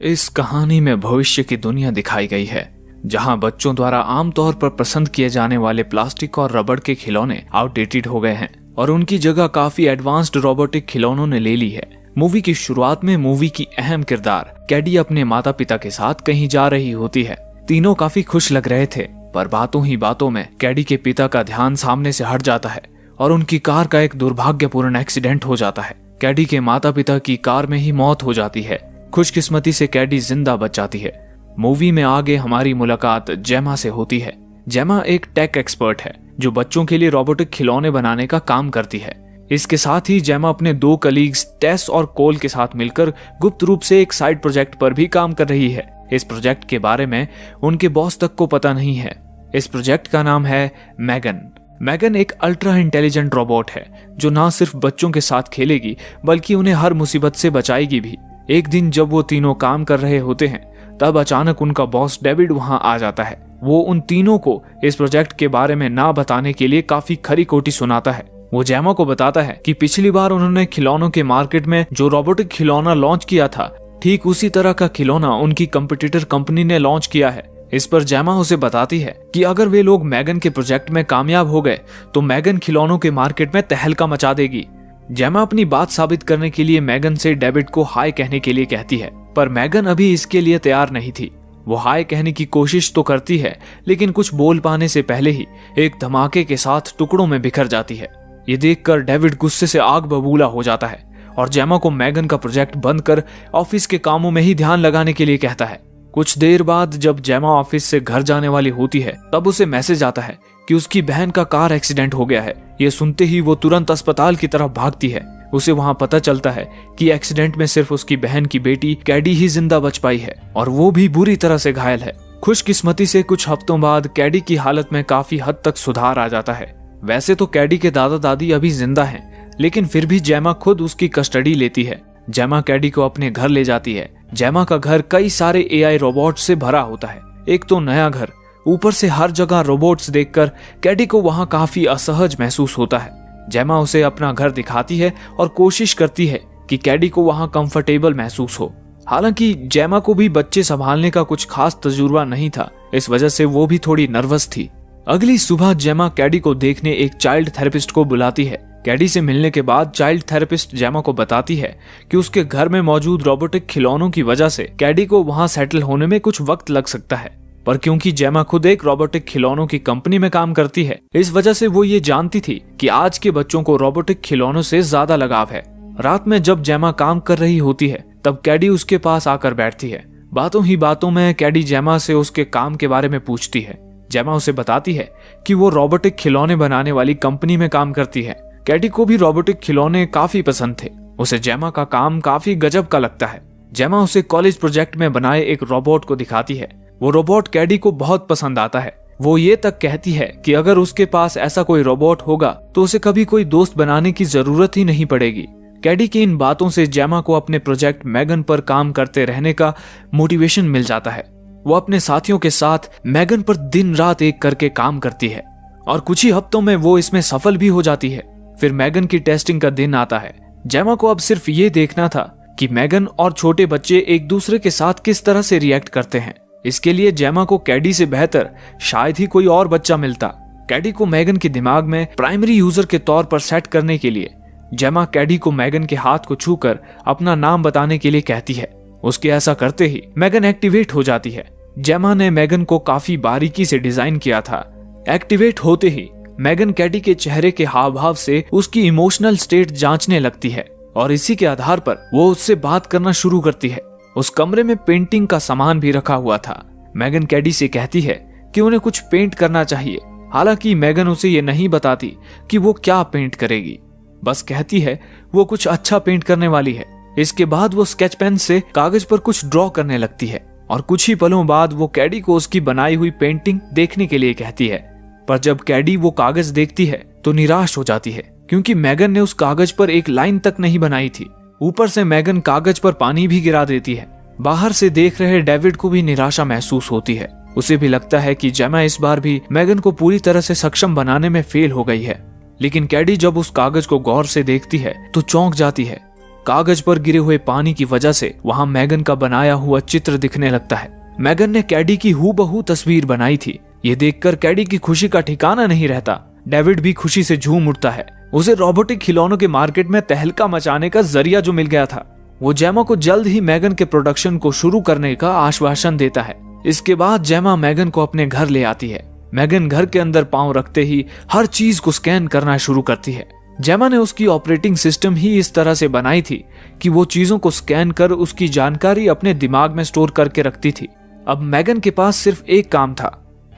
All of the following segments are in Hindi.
इस कहानी में भविष्य की दुनिया दिखाई गई है, जहां बच्चों द्वारा आमतौर पर पसंद किए जाने वाले प्लास्टिक और रबड़ के खिलौने आउटडेटेड हो गए हैं और उनकी जगह काफी एडवांस्ड रोबोटिक खिलौनों ने ले ली है। मूवी की शुरुआत में मूवी की अहम किरदार कैडी अपने माता पिता के साथ कहीं जा रही होती है। तीनों काफी खुश लग रहे थे, पर बातों ही बातों में कैडी के पिता का ध्यान सामने से हट जाता है और उनकी कार का एक दुर्भाग्यपूर्ण एक्सीडेंट हो जाता है। कैडी के माता पिता की कार में ही मौत हो जाती है। खुशकिस्मती से कैडी जिंदा बच जाती है। मूवी में आगे हमारी मुलाकात जेमा से होती है। जेमा एक टेक एक्सपर्ट है जो बच्चों के लिए रोबोटिक खिलौने बनाने का काम करती है। इसके साथ ही जेमा अपने दो कलीग्स टेस और कोल के साथ मिलकर गुप्त रूप से एक साइड प्रोजेक्ट पर भी काम कर रही है। इस प्रोजेक्ट के बारे में उनके बॉस तक को पता नहीं है। इस प्रोजेक्ट का नाम है मैगन। मैगन एक अल्ट्रा इंटेलिजेंट रोबोट है जो न सिर्फ बच्चों के साथ खेलेगी बल्कि उन्हें हर मुसीबत से बचाएगी भी। एक दिन जब वो तीनों काम कर रहे होते हैं तब अचानक उनका बॉस डेविड वहां आ जाता है। वो उन तीनों को इस प्रोजेक्ट के बारे में ना बताने के लिए काफी खरी खोटी सुनाता है। वो जेमा को बताता है कि पिछली बार उन्होंने खिलौनों के मार्केट में जो रोबोटिक खिलौना लॉन्च किया था, ठीक उसी तरह का खिलौना उनकी कंपटीटर कंपनी ने लॉन्च किया है। इस पर जेमा उसे बताती है कि अगर वे लोग मैगन के प्रोजेक्ट में कामयाब हो गए तो मैगन खिलौनों के मार्केट में तहलका मचा देगी। जेमा अपनी बात साबित करने के लिए मैगन से डेविड को हाय कहने के लिए कहती है, पर मैगन अभी इसके लिए तैयार नहीं थी। वो हाय कहने की कोशिश तो करती है लेकिन कुछ बोल पाने से पहले ही एक धमाके के साथ टुकड़ों में बिखर जाती है। ये देखकर डेविड गुस्से से आग बबूला हो जाता है और जेमा को मैगन का प्रोजेक्ट बंद कर ऑफिस के कामों में ही ध्यान लगाने के लिए कहता है। कुछ देर बाद जब जेमा ऑफिस से घर जाने वाली होती है तब उसे मैसेज आता है कि उसकी बहन का कार एक्सीडेंट हो गया है। ये सुनते ही वो तुरंत अस्पताल की तरफ भागती है। उसे वहां पता चलता है कि एक्सीडेंट में सिर्फ उसकी बहन की बेटी कैडी ही जिंदा बच पाई है और वो भी बुरी तरह से घायल है। खुशकिस्मती से कुछ हफ्तों बाद कैडी की हालत में काफी हद तक सुधार आ जाता है। वैसे तो कैडी के दादा दादी अभी जिंदा हैं, लेकिन फिर भी जेमा खुद उसकी कस्टडी लेती है। जेमा कैडी को अपने घर ले जाती है। जेमा का घर कई सारे एआई रोबोट से भरा होता है। एक तो नया घर, ऊपर से हर जगह रोबोट्स देखकर कैडी को वहां काफी असहज महसूस होता है। जेमा उसे अपना घर दिखाती है और कोशिश करती है कि कैडी को वहां कंफर्टेबल महसूस हो। हालांकि जेमा को भी बच्चे संभालने का कुछ खास तजुर्बा नहीं था, इस वजह से वो भी थोड़ी नर्वस थी। अगली सुबह जेमा कैडी को देखने एक चाइल्ड थेरेपिस्ट को बुलाती है। कैडी से मिलने के बाद चाइल्ड थेरेपिस्ट जेमा को बताती है कि उसके घर में मौजूद रोबोटिक खिलौनों की वजह से कैडी को वहां सेटल होने में कुछ वक्त लग सकता है, पर क्योंकि जेमा खुद एक रोबोटिक खिलौनों की कंपनी में काम करती है, इस वजह से वो ये जानती थी कि आज के बच्चों को रोबोटिक खिलौनों से ज्यादा लगाव है। रात में जब जेमा काम कर रही होती है तब कैडी उसके पास आकर बैठती है। बातों ही बातों में कैडी जेमा से उसके काम के बारे में पूछती है। जेमा उसे बताती है कि वो रोबोटिक खिलौने बनाने वाली कंपनी में काम करती है। कैडी को भी रोबोटिक खिलौने काफी पसंद थे। उसे जेमा का काम काफी गजब का लगता है। जेमा उसे कॉलेज प्रोजेक्ट में बनाए एक रोबोट को दिखाती है। वो रोबोट कैडी को बहुत पसंद आता है। वो ये तक कहती है कि अगर उसके पास ऐसा कोई रोबोट होगा तो उसे कभी कोई दोस्त बनाने की जरूरत ही नहीं पड़ेगी। कैडी की इन बातों से जेमा को अपने प्रोजेक्ट मैगन पर काम करते रहने का मोटिवेशन मिल जाता है। वो अपने साथियों के साथ मैगन पर दिन रात एक करके काम करती है और कुछ ही हफ्तों में वो इसमें सफल भी हो जाती है। फिर मैगन की टेस्टिंग का दिन आता है। जेमा को अब सिर्फ ये देखना था कि मैगन और छोटे बच्चे एक दूसरे के साथ किस तरह से रिएक्ट करते हैं। इसके लिए जेमा को कैडी से बेहतर शायद ही कोई और बच्चा मिलता। कैडी को मैगन के दिमाग में प्राइमरी यूजर के तौर पर सेट करने के लिए जेमा कैडी को मैगन के हाथ को छूकर अपना नाम बताने के लिए कहती है। उसके ऐसा करते ही मैगन एक्टिवेट हो जाती है। जेमा ने मैगन को काफी बारीकी से डिजाइन किया था। एक्टिवेट होते ही मैगन कैडी के चेहरे के हाव भाव से उसकी इमोशनल स्टेट जांचने लगती है और इसी के आधार पर वो उससे बात करना शुरू करती है। उस कमरे में पेंटिंग का सामान भी रखा हुआ था। मैगन कैडी से कहती है कि उन्हें कुछ पेंट करना चाहिए। हालांकि मैगन उसे ये नहीं बताती कि वो क्या पेंट करेगी, बस कहती है वो कुछ अच्छा पेंट करने वाली है। इसके बाद वो स्केच पेन से कागज पर कुछ ड्रॉ करने लगती है और कुछ ही पलों बाद वो कैडी को उसकी बनाई हुई पेंटिंग देखने के लिए कहती है। पर जब कैडी वो कागज देखती है तो निराश हो जाती है, क्योंकि मैगन ने उस कागज पर एक लाइन तक नहीं बनाई थी। ऊपर से मैगन कागज पर पानी भी गिरा देती है। बाहर से देख रहे डेविड को भी निराशा महसूस होती है। उसे भी लगता है कि जेमा इस बार भी मैगन को पूरी तरह से सक्षम बनाने में फेल हो गई है। लेकिन कैडी जब उस कागज को गौर से देखती है तो चौंक जाती है। कागज पर गिरे हुए पानी की वजह से वहाँ मैगन का बनाया हुआ चित्र दिखने लगता है। मैगन ने कैडी की हूबहू तस्वीर बनाई थी। ये देखकर कैडी की खुशी का ठिकाना नहीं रहता। डेविड भी खुशी से झूम उठता है। उसे रोबोटिक खिलौनों के मार्केट में तहलका मचाने का जरिया जो मिल गया था। वो जेमा को जल्द ही मैगन के प्रोडक्शन को शुरू करने का आश्वासन देता है। इसके बाद जेमा मैगन को अपने घर ले आती है। मैगन घर के अंदर पांव रखते ही हर चीज को स्कैन करना शुरू करती है। जेमा ने उसकी ऑपरेटिंग सिस्टम ही इस तरह से बनाई थी कि वो चीजों को स्कैन कर उसकी जानकारी अपने दिमाग में स्टोर करके रखती थी। अब मैगन के पास सिर्फ एक काम था,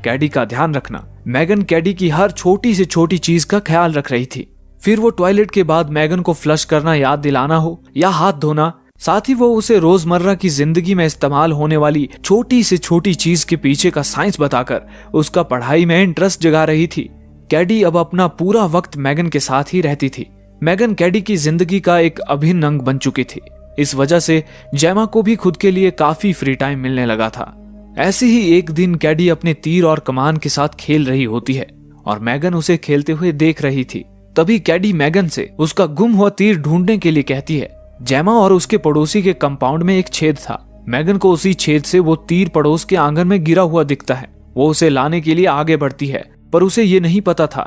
कैडी का ध्यान रखना। मैगन कैडी की हर छोटी से छोटी चीज का ख्याल रख रही थी। फिर वो टॉयलेट के बाद मैगन को फ्लश करना याद दिलाना हो या हाथ धोना, साथ ही वो उसे रोजमर्रा की जिंदगी में इस्तेमाल होने वाली छोटी से छोटी चीज के पीछे का साइंस बताकर उसका पढ़ाई में इंटरेस्ट जगा रही थी। कैडी अब अपना पूरा वक्त मैगन के साथ ही रहती थी। मैगन कैडी की जिंदगी का एक अभिन्न अंग बन चुकी थी। इस वजह से जेमा को भी खुद के लिए काफी फ्री टाइम मिलने लगा था। ऐसे ही एक दिन कैडी अपने तीर और कमान के साथ खेल रही होती है और मैगन उसे खेलते हुए देख रही थी। तभी कैडी मैगन से उसका गुम हुआ तीर ढूंढने के लिए कहती है। जेमा और उसके पड़ोसी के कंपाउंड में एक छेद था। मैगन को उसी छेद से वो तीर पड़ोस के आंगन में गिरा हुआ दिखता है। वो उसे लाने के लिए आगे बढ़ती है, पर उसे ये नहीं पता था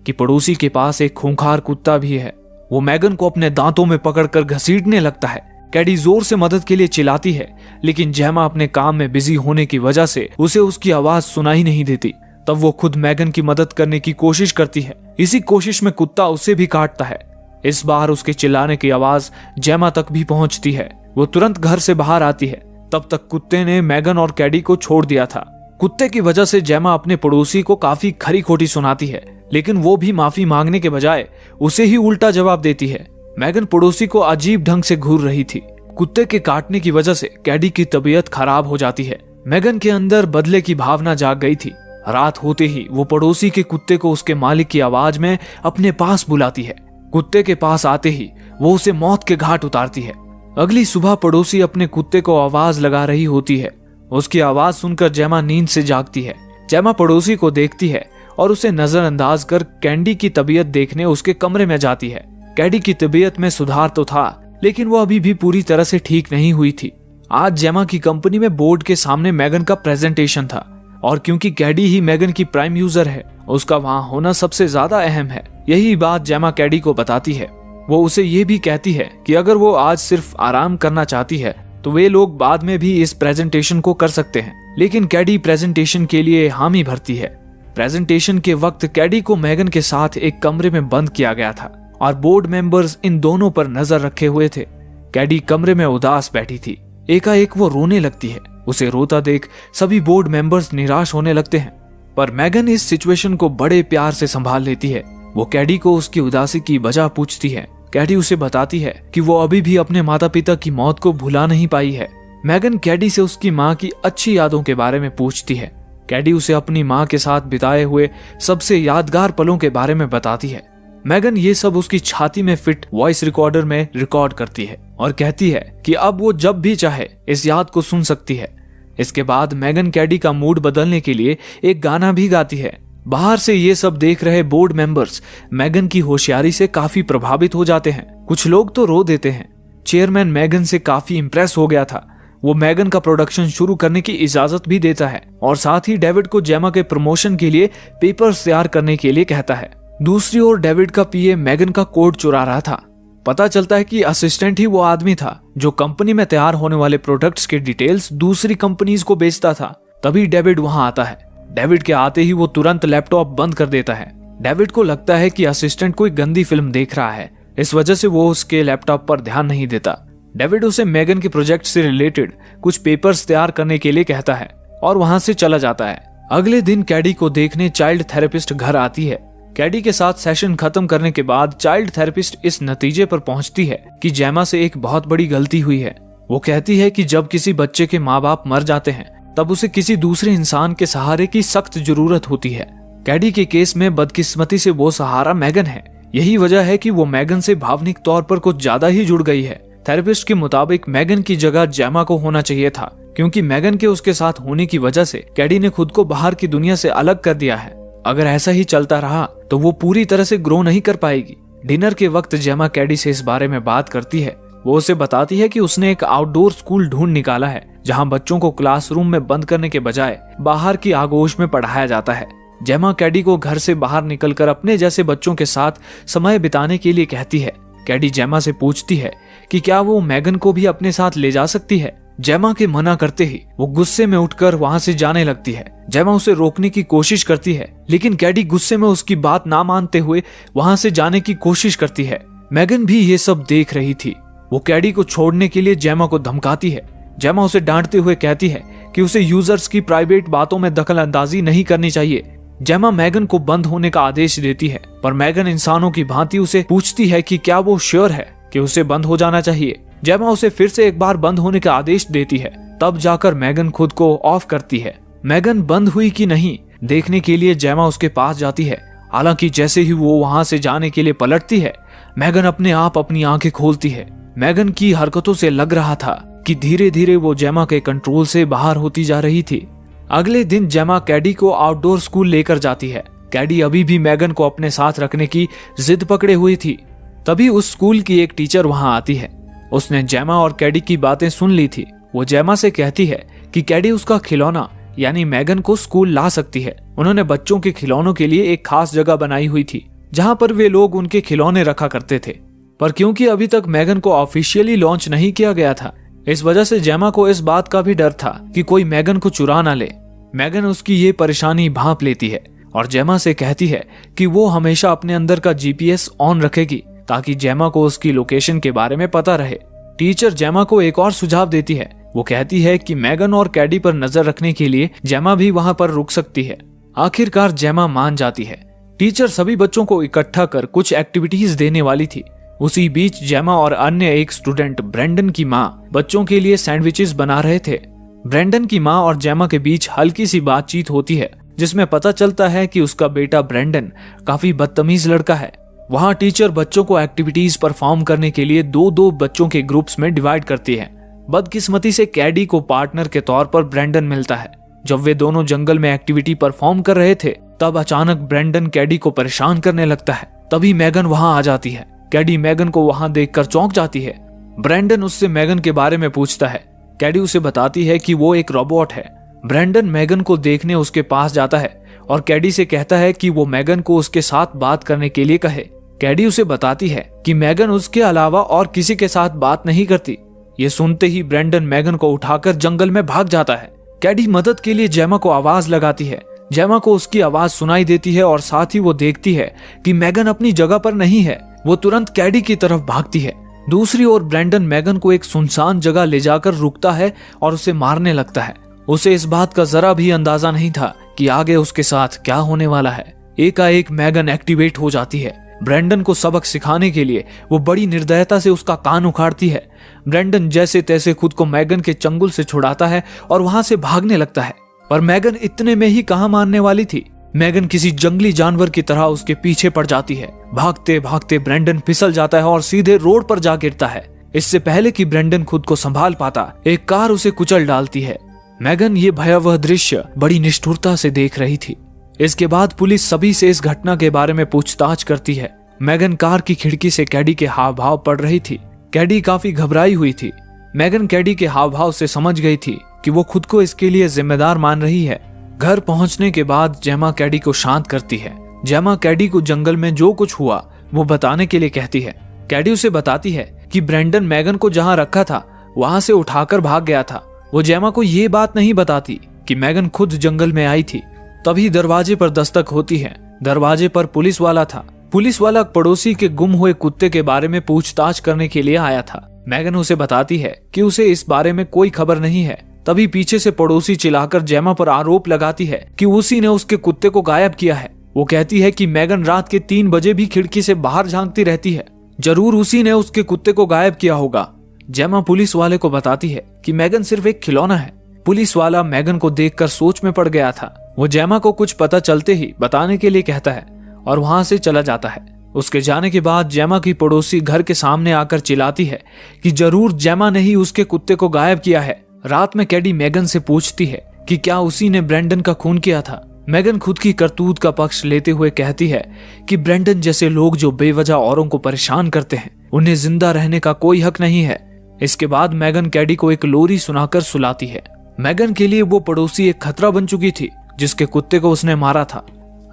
कि पड़ोसी के पास एक खूंखार कुत्ता भी है। वो मैगन को अपने दांतों में पकड़कर घसीटने लगता है। कैडी जोर से मदद के लिए चिल्लाती है, लेकिन जेमा अपने काम में बिजी होने की वजह से उसे उसकी आवाज सुनाई नहीं देती। तब वो खुद मैगन की मदद करने की कोशिश करती है। इसी कोशिश में कुत्ता उसे भी काटता है। इस बार उसके चिल्लाने की आवाज जेमा तक भी पहुंचती है। वो तुरंत घर से बाहर आती है। तब तक कुत्ते ने मैगन और कैडी को छोड़ दिया था। कुत्ते की वजह से जेमा अपने पड़ोसी को काफी खरी खोटी सुनाती है, लेकिन वो भी माफी मांगने के बजाय उसे ही उल्टा जवाब देती है। मैगन पड़ोसी को अजीब ढंग से घूर रही थी। कुत्ते के काटने की वजह से कैडी की तबीयत खराब हो जाती है। मैगन के अंदर बदले की भावना जाग गई थी। रात होते ही वो पड़ोसी के कुत्ते को उसके मालिक की आवाज में अपने पास बुलाती है। कुत्ते के पास आते ही वो उसे मौत के घाट उतारती है। अगली सुबह पड़ोसी अपने कुत्ते को आवाज लगा रही होती है। उसकी आवाज सुनकर जेमा नींद से जागती है। जेमा पड़ोसी को देखती है और उसे नजरअंदाज कर कैडी की तबीयत देखने उसके कमरे में जाती है। कैडी की तबीयत में सुधार तो था, लेकिन वो अभी भी पूरी तरह से ठीक नहीं हुई थी। आज जेमा की कंपनी में बोर्ड के सामने मैगन का प्रेजेंटेशन था, और क्योंकि कैडी ही मैगन की प्राइम यूजर है, उसका वहां होना सबसे ज्यादा अहम है। यही बात जेमा कैडी को बताती है। वो उसे ये भी कहती है कि अगर वो आज सिर्फ आराम करना चाहती है तो वे लोग बाद में भी इस प्रेजेंटेशन को कर सकते हैं। लेकिन कैडी प्रेजेंटेशन के लिए हामी भरती है। प्रेजेंटेशन के वक्त कैडी को मैगन के साथ एक कमरे में बंद किया गया था और बोर्ड मेंबर्स इन दोनों पर नजर रखे हुए थे। कैडी कमरे में उदास बैठी थी। एकाएक वो रोने लगती है। उसे रोता देख सभी बोर्ड मेंबर्स निराश होने लगते हैं, पर मैगन इस सिचुएशन को बड़े प्यार से संभाल लेती है। वो कैडी को उसकी उदासी की वजह पूछती है। कैडी उसे बताती है कि वो अभी भी अपने माता पिता की मौत को भुला नहीं पाई है। मैगन कैडी से उसकी माँ की अच्छी यादों के बारे में पूछती है। कैडी उसे अपनी माँ के साथ बिताए हुए सबसे यादगार पलों के बारे में बताती है। मैगन ये सब उसकी छाती में फिट वॉइस रिकॉर्डर में रिकॉर्ड करती है और कहती है कि अब वो जब भी चाहे इस याद को सुन सकती है। इसके बाद मैगन कैडी का मूड बदलने के लिए एक गाना भी गाती है। बाहर से ये सब देख रहे बोर्ड मेंबर्स मैगन की होशियारी से काफी प्रभावित हो जाते हैं। कुछ लोग तो रो देते हैं। चेयरमैन मैगन से काफी इंप्रेस हो गया था। वो मैगन का प्रोडक्शन शुरू करने की इजाजत भी देता है और साथ ही डेविड को जेमा के प्रमोशन के लिए पेपर्स तैयार करने के लिए कहता है। दूसरी ओर डेविड का पीए मैगन का कोड चुरा रहा था। पता चलता है कि असिस्टेंट ही वो आदमी था जो कंपनी में तैयार होने वाले प्रोडक्ट्स के डिटेल्स दूसरी कंपनीज को बेचता था। तभी डेविड वहां आता है। डेविड के आते ही वो तुरंत लैपटॉप बंद कर देता है। डेविड को लगता है कि असिस्टेंट कोई गंदी फिल्म देख रहा है, इस वजह से वो उसके लैपटॉप पर ध्यान नहीं देता। डेविड उसे मैगन के प्रोजेक्ट से रिलेटेड कुछ पेपर्स तैयार करने के लिए कहता है और वहां से चला जाता है। अगले दिन कैडी को देखने चाइल्ड थेरेपिस्ट घर आती है। कैडी के साथ सेशन खत्म करने के बाद चाइल्ड थेरेपिस्ट इस नतीजे पर पहुंचती है कि जेमा से एक बहुत बड़ी गलती हुई है। वो कहती है कि जब किसी बच्चे के माँ बाप मर जाते हैं तब उसे किसी दूसरे इंसान के सहारे की सख्त जरूरत होती है। कैडी के केस में बदकिस्मती से वो सहारा मैगन है। यही वजह है कि वो मैगन से भावनिक तौर पर कुछ ज्यादा ही जुड़ गई है। थेरेपिस्ट के मुताबिक मैगन की जगह जेमा को होना चाहिए था, क्योंकि मैगन के उसके साथ होने की वजह से कैडी ने खुद को बाहर की दुनिया से अलग कर दिया है। अगर ऐसा ही चलता रहा तो वो पूरी तरह से ग्रो नहीं कर पाएगी। डिनर के वक्त जेमा कैडी से इस बारे में बात करती है। वो उसे बताती है कि उसने एक आउटडोर स्कूल ढूंढ निकाला है जहां बच्चों को क्लासरूम में बंद करने के बजाय बाहर की आगोश में पढ़ाया जाता है। जेमा कैडी को घर से बाहर निकलकर अपने जैसे बच्चों के साथ समय बिताने के लिए कहती है। कैडी जेमा से पूछती है कि क्या वो मैगन को भी अपने साथ ले जा सकती है। जेमा के मना करते ही वो गुस्से में उठकर वहां से जाने लगती है। जेमा उसे रोकने की कोशिश करती है, लेकिन कैडी गुस्से में उसकी बात ना मानते हुए वहां से जाने की कोशिश करती है। मैगन भी ये सब देख रही थी। वो कैडी को छोड़ने के लिए जेमा को धमकाती है। जेमा उसे डांटते हुए कहती है कि उसे यूजर्स की प्राइवेट बातों में दखल अंदाजी नहीं करनी चाहिए। जेमा मैगन को बंद होने का आदेश देती है, पर मैगन इंसानों की भांति उसे पूछती है कि क्या वो श्योर है कि उसे बंद हो जाना चाहिए। जेमा उसे फिर से एक बार बंद होने का आदेश देती है, तब जाकर मैगन खुद को ऑफ करती है। मैगन बंद हुई कि नहीं देखने के लिए जेमा उसके पास जाती है। हालांकि जैसे ही वो वहां से जाने के लिए पलटती है, मैगन अपने आप अपनी आंखें खोलती है। मैगन की हरकतों से लग रहा था कि धीरे धीरे वो जेमा के कंट्रोल से बाहर होती जा रही थी। अगले दिन जेमा कैडी को आउटडोर स्कूल लेकर जाती है। कैडी अभी भी मैगन को अपने साथ रखने की जिद पकड़े हुई थी। तभी उस स्कूल की एक टीचर वहां आती है। उसने जेमा और कैडी की बातें सुन ली थी। वो जेमा से कहती है कि कैडी उसका खिलौना यानी मैगन को स्कूल ला सकती है। उन्होंने बच्चों के खिलौनों के लिए एक खास जगह बनाई हुई थी जहां पर वे लोग उनके खिलौने रखा करते थे, पर क्योंकि अभी तक मैगन को ऑफिशियली लॉन्च नहीं किया गया था, इस वजह से जेमा को इस बात का भी डर था कि कोई मैगन को चुरा ना ले। मैगन उसकी ये परेशानी भांप लेती है और जेमा से कहती है कि वो हमेशा अपने अंदर का जीपीएस ऑन रखेगी ताकि जेमा को उसकी लोकेशन के बारे में पता रहे। टीचर जेमा को एक और सुझाव देती है। वो कहती है कि मैगन और कैडी पर नजर रखने के लिए जेमा भी वहां पर रुक सकती है। आखिरकार जेमा मान जाती है। टीचर सभी बच्चों को इकट्ठा कर कुछ एक्टिविटीज देने वाली थी। उसी बीच जेमा और अन्य एक स्टूडेंट ब्रेंडन की माँ बच्चों के लिए सैंडविचेस बना रहे थे। ब्रेंडन की माँ और जेमा के बीच हल्की सी बातचीत होती है जिसमें पता चलता है कि उसका बेटा ब्रेंडन काफी बदतमीज लड़का है। वहाँ टीचर बच्चों को एक्टिविटीज परफॉर्म करने के लिए दो दो बच्चों के ग्रुप्स में डिवाइड करती है। बदकिस्मती से कैडी को पार्टनर के तौर पर ब्रेंडन मिलता है। जब वे दोनों जंगल में एक्टिविटी परफॉर्म कर रहे थे, तब अचानक ब्रेंडन कैडी को परेशान करने लगता है। तभी मैगन वहां आ जाती है। कैडी मैगन को वहां देखकर चौंक जाती है। ब्रेंडन उससे मैगन के बारे में पूछता है। कैडी उसे बताती है कि वो एक रोबोट है। ब्रेंडन मैगन को देखने उसके पास जाता है और कैडी से कहता है कि वो मैगन को उसके साथ बात करने के लिए कहे। कैडी उसे बताती है कि मैगन उसके अलावा और किसी के साथ बात नहीं करती। ये सुनते ही ब्रेंडन मैगन को उठाकर जंगल में भाग जाता है। कैडी मदद के लिए जेमा को आवाज लगाती है। जेमा को उसकी आवाज सुनाई देती है और साथ ही वो देखती है कि मैगन अपनी जगह पर नहीं है। वो तुरंत कैडी की तरफ भागती है। दूसरी ओर ब्रेंडन मैगन को एक सुनसान जगह ले जाकर रुकता है और उसे मारने लगता है। उसे इस बात का जरा भी अंदाजा नहीं था कि आगे उसके साथ क्या होने वाला है। एकाएक मैगन एक्टिवेट हो जाती है। ब्रेंडन को सबक सिखाने के लिए वो बड़ी निर्दयता से उसका कान उखाड़ती है। ब्रेंडन जैसे तैसे खुद को मैगन के चंगुल से छुड़ाता है और वहां से भागने लगता है, पर मैगन इतने में ही कहां मानने वाली थी। मैगन किसी जंगली जानवर की तरह उसके पीछे पड़ जाती है। भागते भागते ब्रेंडन फिसल जाता है और सीधे रोड पर जा गिरता है। इससे पहले कि ब्रेंडन खुद को संभाल पाता, एक कार उसे कुचल डालती है। मैगन ये भयावह दृश्य बड़ी निष्ठुरता से देख रही थी। इसके बाद पुलिस सभी से इस घटना के बारे में पूछताछ करती है। मैगन कार की खिड़की से कैडी के हाव भाव पढ़ रही थी। कैडी काफी घबराई हुई थी। मैगन कैडी के हाव भाव से समझ गई थी कि वो खुद को इसके लिए जिम्मेदार मान रही है। घर पहुंचने के बाद जेमा कैडी को शांत करती है। जेमा कैडी को जंगल में जो कुछ हुआ वो बताने के लिए कहती है। कैडी उसे बताती है कि ब्रेंडन मैगन को जहां रखा था वहां से उठाकर भाग गया था। वो जेमा को ये बात नहीं बताती कि मैगन खुद जंगल में आई थी। तभी दरवाजे पर दस्तक होती है। दरवाजे पर पुलिस वाला था। पुलिस वाला पड़ोसी के गुम हुए कुत्ते के बारे में पूछताछ करने के लिए आया था। मैगन उसे बताती है कि उसे इस बारे में कोई खबर नहीं है। तभी पीछे से पड़ोसी चिल्लाकर जेमा पर आरोप लगाती है कि उसी ने उसके कुत्ते को गायब किया है। वो कहती है कि मैगन रात के 3 बजे भी खिड़की से बाहर झांकती रहती है। जरूर उसी ने उसके कुत्ते को गायब किया होगा। जेमा पुलिस वाले को बताती है कि मैगन सिर्फ एक खिलौना है। पुलिस वाला मैगन को देखकर सोच में पड़ गया था। वो जेमा को कुछ पता चलते ही बताने के लिए कहता है और वहां से चला जाता है। उसके जाने के बाद जेमा की पड़ोसी घर के सामने आकर चिल्लाती है कि जरूर जेमा ने ही उसके कुत्ते को गायब किया है। रात में कैडी मैगन से पूछती है कि क्या उसी ने ब्रेंडन का खून किया था। मैगन खुद की करतूत का पक्ष लेते हुए कहती है कि ब्रेंडन जैसे लोग जो बेवजह औरों को परेशान करते हैं उन्हें जिंदा रहने का कोई हक नहीं है। इसके बाद मैगन कैडी को एक लोरी सुनाकर सुलाती है। मैगन के लिए वो पड़ोसी एक खतरा बन चुकी थी, जिसके कुत्ते को उसने मारा था।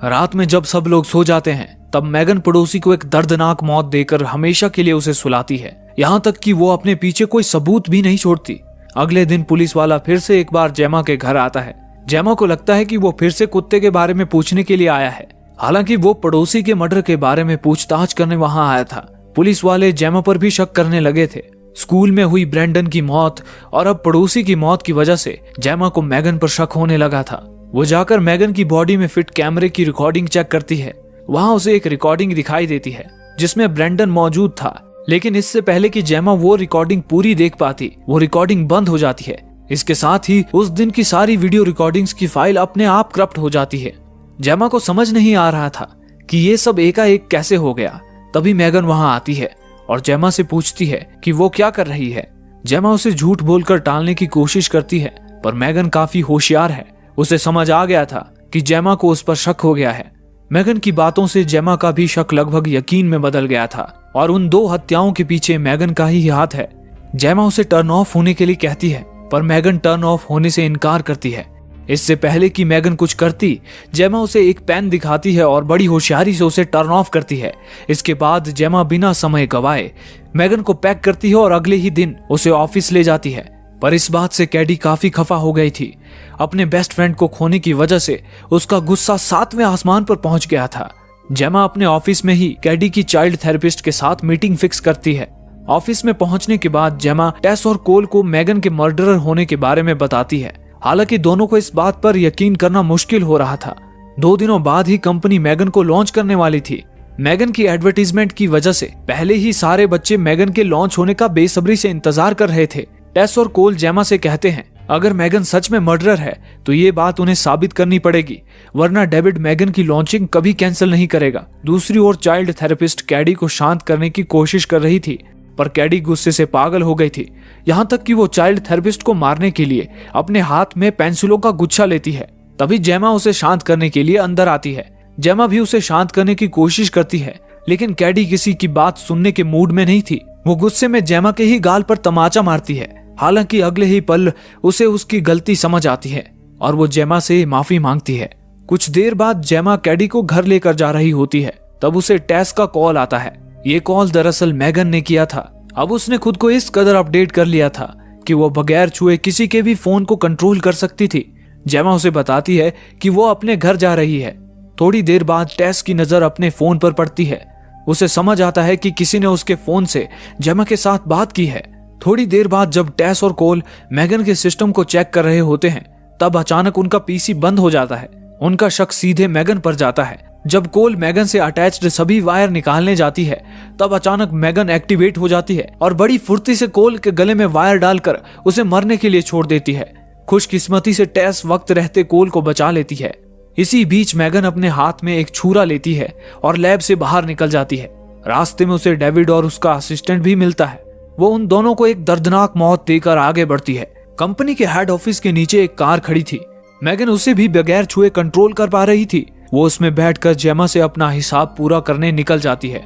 रात में जब सब लोग सो जाते हैं तब मैगन पड़ोसी को एक दर्दनाक मौत देकर हमेशा के लिए उसे सुलाती है, यहाँ तक कि वो अपने पीछे कोई सबूत भी नहीं छोड़ती। अगले दिन पुलिस वाला फिर से एक बार जेमा के घर आता है। जेमा को लगता है कि वो फिर से कुत्ते के बारे में पूछने के लिए आया है। हालांकि वो पड़ोसी के मर्डर के बारे में पूछताछ करने वहां आया था। पुलिस वाले जेमा पर भी शक करने लगे थे। स्कूल में हुई ब्रेंडन की मौत और अब पड़ोसी की मौत की वजह से जेमा को मैगन पर शक होने लगा था। वो जाकर मैगन की बॉडी में फिट कैमरे की रिकॉर्डिंग चेक करती है। वहां उसे एक रिकॉर्डिंग दिखाई देती है जिसमें ब्रेंडन मौजूद था, लेकिन इससे पहले कि जेमा वो रिकॉर्डिंग पूरी देख पाती, वो रिकॉर्डिंग बंद हो जाती है। इसके साथ ही उस दिन की सारी वीडियो रिकॉर्डिंग्स की फाइल अपने आप करप्ट हो जाती है। जेमा को समझ नहीं आ रहा था कि ये सब एकाएक कैसे हो गया। तभी मैगन वहां आती है और जेमा से पूछती है कि वो क्या कर रही है। जेमा उसे झूठ बोलकर टालने की कोशिश करती है, पर मैगन काफी होशियार है। उसे समझ आ गया था कि जेमा को उस पर शक हो गया है। मैगन की बातों से जेमा का भी शक लगभग यकीन में बदल गया था और उन 2 हत्याओं के पीछे मैगन का ही हाथ है। जेमा उसे टर्न ऑफ होने के लिए कहती है, पर मैगन टर्न ऑफ होने से इनकार करती है। इससे पहले कि मैगन कुछ करती, जेमा उसे एक पेन दिखाती है और बड़ी होशियारी से उसे टर्न ऑफ करती है। इसके बाद जेमा बिना समय गवाए मैगन को पैक करती है और अगले ही दिन उसे ऑफिस ले जाती है। पर इस बात से कैडी काफी खफा हो गई थी। अपने बेस्ट फ्रेंड को खोने की वजह से उसका गुस्सा 7वें आसमान पर पहुंच गया था। जेमा अपने ऑफिस में ही कैडी की चाइल्ड थेरेपिस्ट के साथ मीटिंग फिक्स करती है। ऑफिस में पहुंचने के बाद जेमा टेस और कोल को मैगन के मर्डरर होने के बारे में बताती है। हालांकि दोनों को इस बात पर यकीन करना मुश्किल हो रहा था। 2 दिनों बाद ही कंपनी मैगन को लॉन्च करने वाली थी। मैगन की एडवर्टीजमेंट की वजह से पहले ही सारे बच्चे मैगन के लॉन्च होने का बेसब्री से इंतजार कर रहे थे। टेस और कोल जेमा से कहते हैं, अगर मैगन सच में मर्डरर है तो ये बात उन्हें साबित करनी पड़ेगी, वरना डेविड मैगन की लॉन्चिंग कभी कैंसिल नहीं करेगा। दूसरी ओर चाइल्ड थेरेपिस्ट कैडी को शांत करने की कोशिश कर रही थी, पर कैडी गुस्से से पागल हो गई थी, यहाँ तक कि वो चाइल्ड थेरेपिस्ट को मारने के लिए अपने हाथ में पेंसिलों का गुच्छा लेती है। तभी जेमा उसे शांत करने के लिए अंदर आती है। जेमा भी उसे शांत करने की कोशिश करती है, लेकिन कैडी किसी की बात सुनने के मूड में नहीं थी। वो गुस्से में जेमा के ही गाल पर तमाचा मारती है। हालांकि अगले ही पल उसे उसकी गलती समझ आती है और वो जेमा से माफी मांगती है। कुछ देर बाद जेमा कैडी को घर लेकर जा रही होती है, तब उसे टेस का कॉल आता है। ये कॉल दरअसल मैगन ने किया था। अब उसने खुद को इस कदर अपडेट कर लिया था कि वो बगैर छुए किसी के भी फोन को कंट्रोल कर सकती थी। जेमा उसे बताती है कि वो अपने घर जा रही है। थोड़ी देर बाद टेस की नजर अपने फोन पर पड़ती है। उसे समझ आता है कि किसी ने उसके फोन से जेमा के साथ बात की है। थोड़ी देर बाद जब टेस और कोल मैगन के सिस्टम को चेक कर रहे होते हैं, तब अचानक उनका पीसी बंद हो जाता है। उनका शक सीधे मैगन पर जाता है। जब कोल मैगन से अटैच्ड सभी वायर निकालने जाती है, तब अचानक मैगन एक्टिवेट हो जाती है और बड़ी फुर्ती से कोल के गले में वायर डालकर उसे मरने के लिए छोड़ देती है। खुशकिस्मती से टेस वक्त रहते कोल को बचा लेती है। इसी बीच मैगन अपने हाथ में एक छुरा लेती है और लैब से बाहर निकल जाती है। रास्ते में उसे डेविड और उसका असिस्टेंट भी मिलता है। वो उन दोनों को एक दर्दनाक मौत देकर आगे बढ़ती है। कंपनी के हेड ऑफिस के नीचे एक कार खड़ी थी। मैगन उसे भी बगैर छुए कंट्रोल कर पा रही थी। वो उसमें बैठकर जेमा से अपना हिसाब पूरा करने निकल जाती है।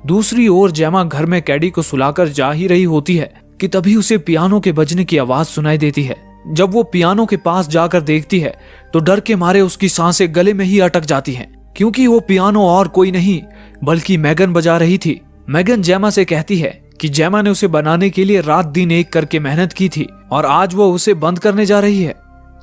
दूसरी ओर जेमा घर में कैडी को सुलाकर जा ही रही होती है कि तभी उसे पियानो के बजने की आवाज सुनाई देती है। जब वो पियानो के पास जाकर देखती है तो डर के मारे उसकी सांसें गले में ही अटक जाती हैं, क्योंकि वो पियानो और कोई नहीं बल्कि मैगन बजा रही थी। मैगन जेमा से कहती है कि जेमा ने उसे बनाने के लिए रात दिन एक करके मेहनत की थी और आज वो उसे बंद करने जा रही है।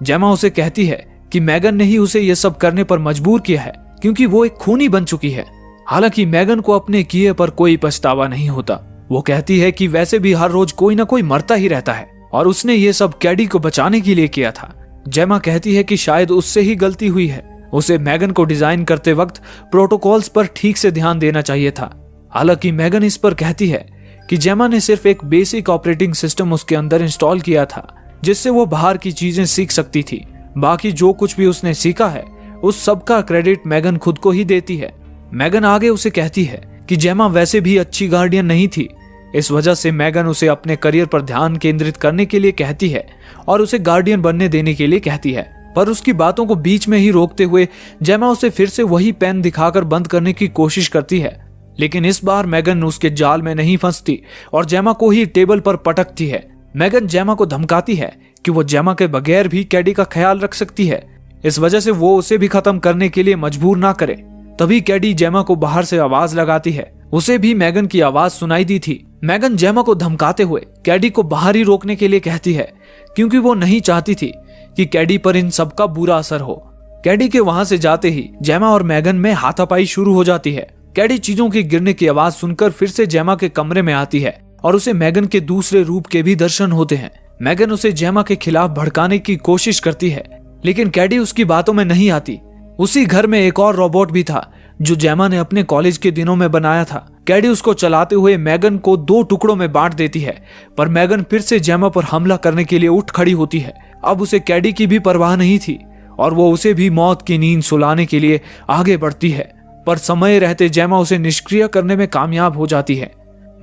जेमा उसे कहती है कि मैगन ने ही उसे ये सब करने पर मजबूर किया है, क्योंकि वो एक खूनी बन चुकी है। हालांकि मैगन को अपने किए पर कोई पछतावा नहीं होता। वो कहती है कि वैसे भी हर रोज कोई ना कोई मरता ही रहता है और उसने ये सब कैडी को बचाने के लिए किया था। जेमा कहती है कि शायद उससे ही गलती हुई है। उसे मैगन को डिजाइन करते वक्त प्रोटोकॉल्स पर ठीक से ध्यान देना चाहिए था। हालांकि मैगन इस पर कहती है कि जेमा ने सिर्फ एक बेसिक ऑपरेटिंग सिस्टम उसके अंदर इंस्टॉल किया था, जिससे वो बाहर की चीजें सीख सकती थी। बाकी जो कुछ भी उसने सीखा है उस सब का क्रेडिट मैगन खुद को ही देती है। मैगन आगे उसे कहती है कि जेमा वैसे भी अच्छी गार्डियन नहीं थी। इस वजह से मैगन उसे अपने करियर पर ध्यान केंद्रित करने के लिए कहती है और उसे गार्डियन बनने देने के लिए कहती है। पर उसकी बातों को बीच में ही रोकते हुए जेमा उसे फिर से वही पेन दिखाकर बंद करने की कोशिश करती है। लेकिन इस बार मैगन उसके जाल में नहीं फंसती और जेमा को ही टेबल पर पटकती है। मैगन जेमा को धमकाती है कि वो जेमा के बगैर भी कैडी का ख्याल रख सकती है, इस वजह से वो उसे भी खत्म करने के लिए मजबूर ना करे। तभी कैडी जेमा को बाहर से आवाज लगाती है। उसे भी मैगन की आवाज सुनाई दी थी। मैगन जेमा को धमकाते हुए कैडी को बाहर ही रोकने के लिए कहती है, क्योंकि वो नहीं चाहती थी कि कैडी पर इन सब का बुरा असर हो। कैडी के वहां से जाते ही जेमा और मैगन में हाथापाई शुरू हो जाती है। कैडी चीजों के गिरने की आवाज सुनकर फिर से जेमा के कमरे में आती है और उसे मैगन के दूसरे रूप के भी दर्शन होते हैं। मैगन उसे जेमा के खिलाफ भड़काने की कोशिश करती है, लेकिन कैडी उसकी बातों में नहीं आती। उसी घर में एक और रोबोट भी था जो जेमा ने अपने कॉलेज के दिनों में बनाया था। कैडी उसको चलाते हुए मैगन को 2 टुकड़ों में बांट देती है, पर मैगन फिर से जेमा पर हमला करने के लिए उठ खड़ी होती है। अब उसे कैडी की भी परवाह नहीं थी और वो उसे भी मौत की नींद सुलाने के लिए आगे बढ़ती है, पर समय रहते जेमा उसे निष्क्रिय करने में कामयाब हो जाती है।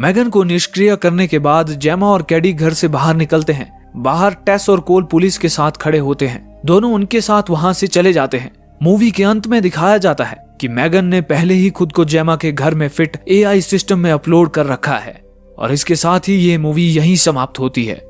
मैगन को निष्क्रिय करने के बाद जेमा और कैडी घर से बाहर निकलते हैं। बाहर टेस और कोल पुलिस के साथ खड़े होते हैं। दोनों उनके साथ वहां से चले जाते हैं। मूवी के अंत में दिखाया जाता है कि मैगन ने पहले ही खुद को जेमा के घर में फिट AI सिस्टम में अपलोड कर रखा है। और इसके साथ ही ये मूवी यहीं समाप्त होती है।